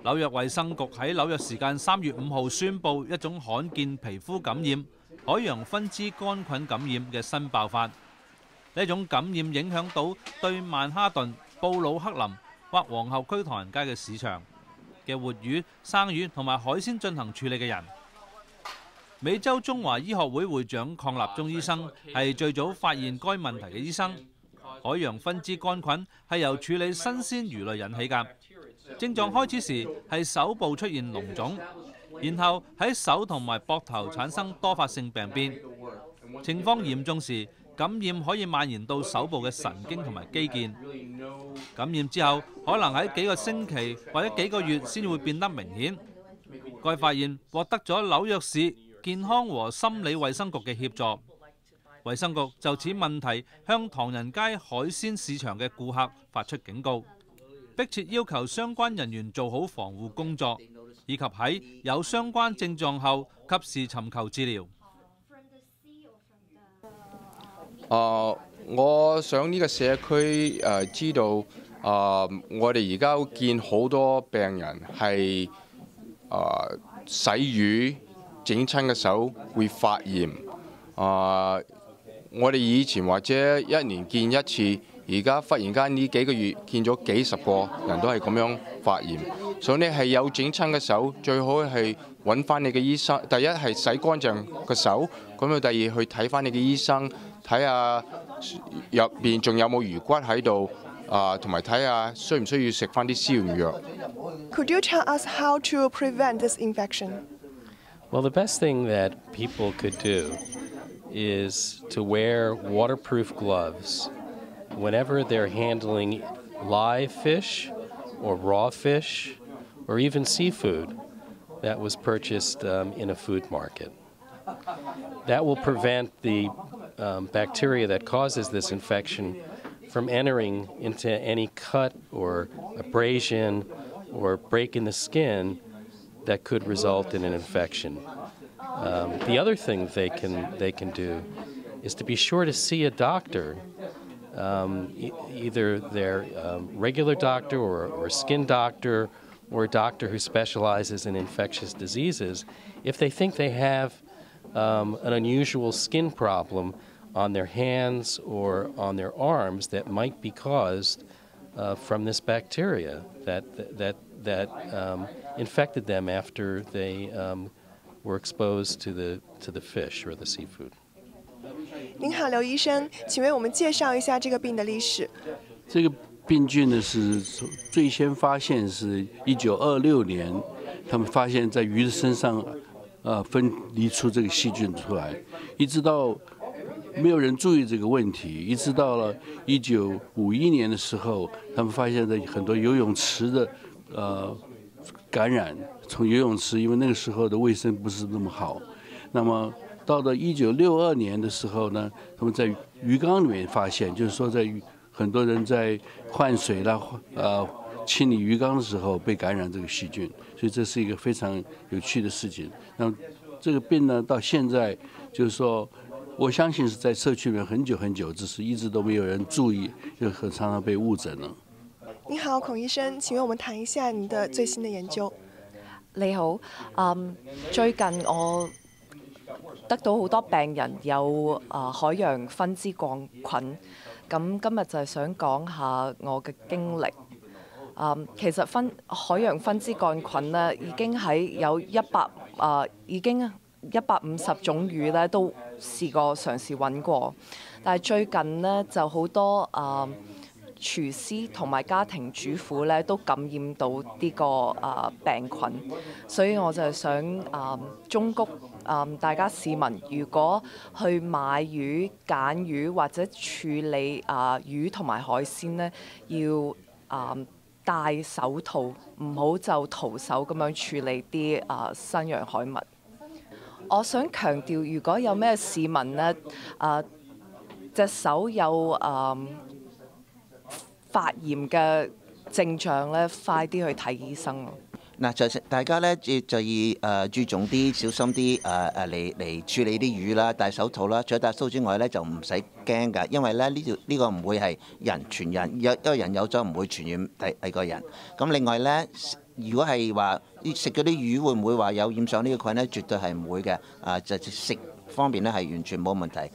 紐約衛生局喺紐約時間3月5號宣布一種罕見皮膚感染海洋分支桿菌感染嘅新爆發。呢種感染影響到對曼哈頓、布魯克林或皇后區唐人街嘅市場嘅活魚、生魚同埋海鮮進行處理嘅人。美洲中華醫學會會長鄺立中醫生係最早發現該問題嘅醫生。海洋分支桿菌係由處理新鮮魚類引起㗎。症狀開始時係手部出現膿腫，然後喺手同埋膊頭產生多發性病變。情況嚴重時，感染可以蔓延到手部嘅神經同埋肌腱。感染之後，可能喺幾個星期或者幾個月先會變得明顯。該發現獲得咗紐約市健康和心理衛生局嘅協助。衛生局就此問題向唐人街海鮮市場嘅顧客發出警告，迫切要求相關人員做好防護工作，以及喺有相關症狀後及時尋求治療。我想呢個社區知道我哋而家見好多病人係洗魚整親嘅手會發炎。我哋以前或者一年見一次，而家忽然間呢幾個月見咗幾十個人都係咁樣發炎。所以你係有整親嘅手，最好係揾翻你嘅醫生。第一係洗乾淨個手，咁啊第二去睇翻你嘅醫生，睇下入邊仲有冇魚骨喺度，同埋睇下需唔需要食翻啲消炎藥。Could you tell us how to prevent this infection? Well, the best thing that people could do is to wear waterproof gloves whenever they're handling live fish or raw fish or even seafood that was purchased in a food market. That will prevent the bacteria that causes this infection from entering into any cut or abrasion or break in the skin that could result in an infection. The other thing they can do is to be sure to see a doctor, either their regular doctor or skin doctor or a doctor who specializes in infectious diseases, if they think they have an unusual skin problem on their hands or on their arms that might be caused from this bacteria that infected them after they were exposed to the fish or the seafood. 您好，刘医生，请为我们介绍一下这个病的历史。这个病菌呢是最先发现是1926年，他们发现在鱼的身上分离出这个细菌出来，一直到没有人注意这个问题，一直到了1951年的时候，他们发现在很多游泳池的感染，从游泳池，因为那个时候的卫生不是那么好，那么到了1962年的时候呢，他们在鱼缸里面发现，就是说在很多人在换水啦、清理鱼缸的时候被感染这个细菌，所以这是一个非常有趣的事情。那么这个病呢，到现在就是说，我相信是在社区里面很久很久，只是一直都没有人注意，就常常被误诊了。你好，孔醫生，請為我們談一下你的最新的研究。你好，最近我得到好多病人有海洋分支桿菌，咁今日就係想講下我嘅經歷。其實海洋分支桿菌咧，已經喺有已經150種魚咧都試過嘗試揾過，但係最近呢，就好多廚師同埋家庭主婦咧都感染到呢個病菌，所以我就係想忠告大家市民，如果去買魚、揀魚或者處理魚同埋海鮮咧，要戴手套，唔好就徒手咁樣處理啲新洋海物。我想強調，如果有咩市民咧隻手有發炎嘅症狀咧，快啲去睇醫生咯。嗱，就大家咧就要注重啲、小心啲嚟處理啲魚啦，戴手套啦。除咗戴手套之外咧，就唔使驚㗎，因為咧呢個唔會係人傳人，一個人有咗唔會傳染第二個人。咁另外咧，如果係話食嗰啲魚會唔會話有染上呢個菌呢？絕對係唔會嘅。就食方面呢係完全冇問題。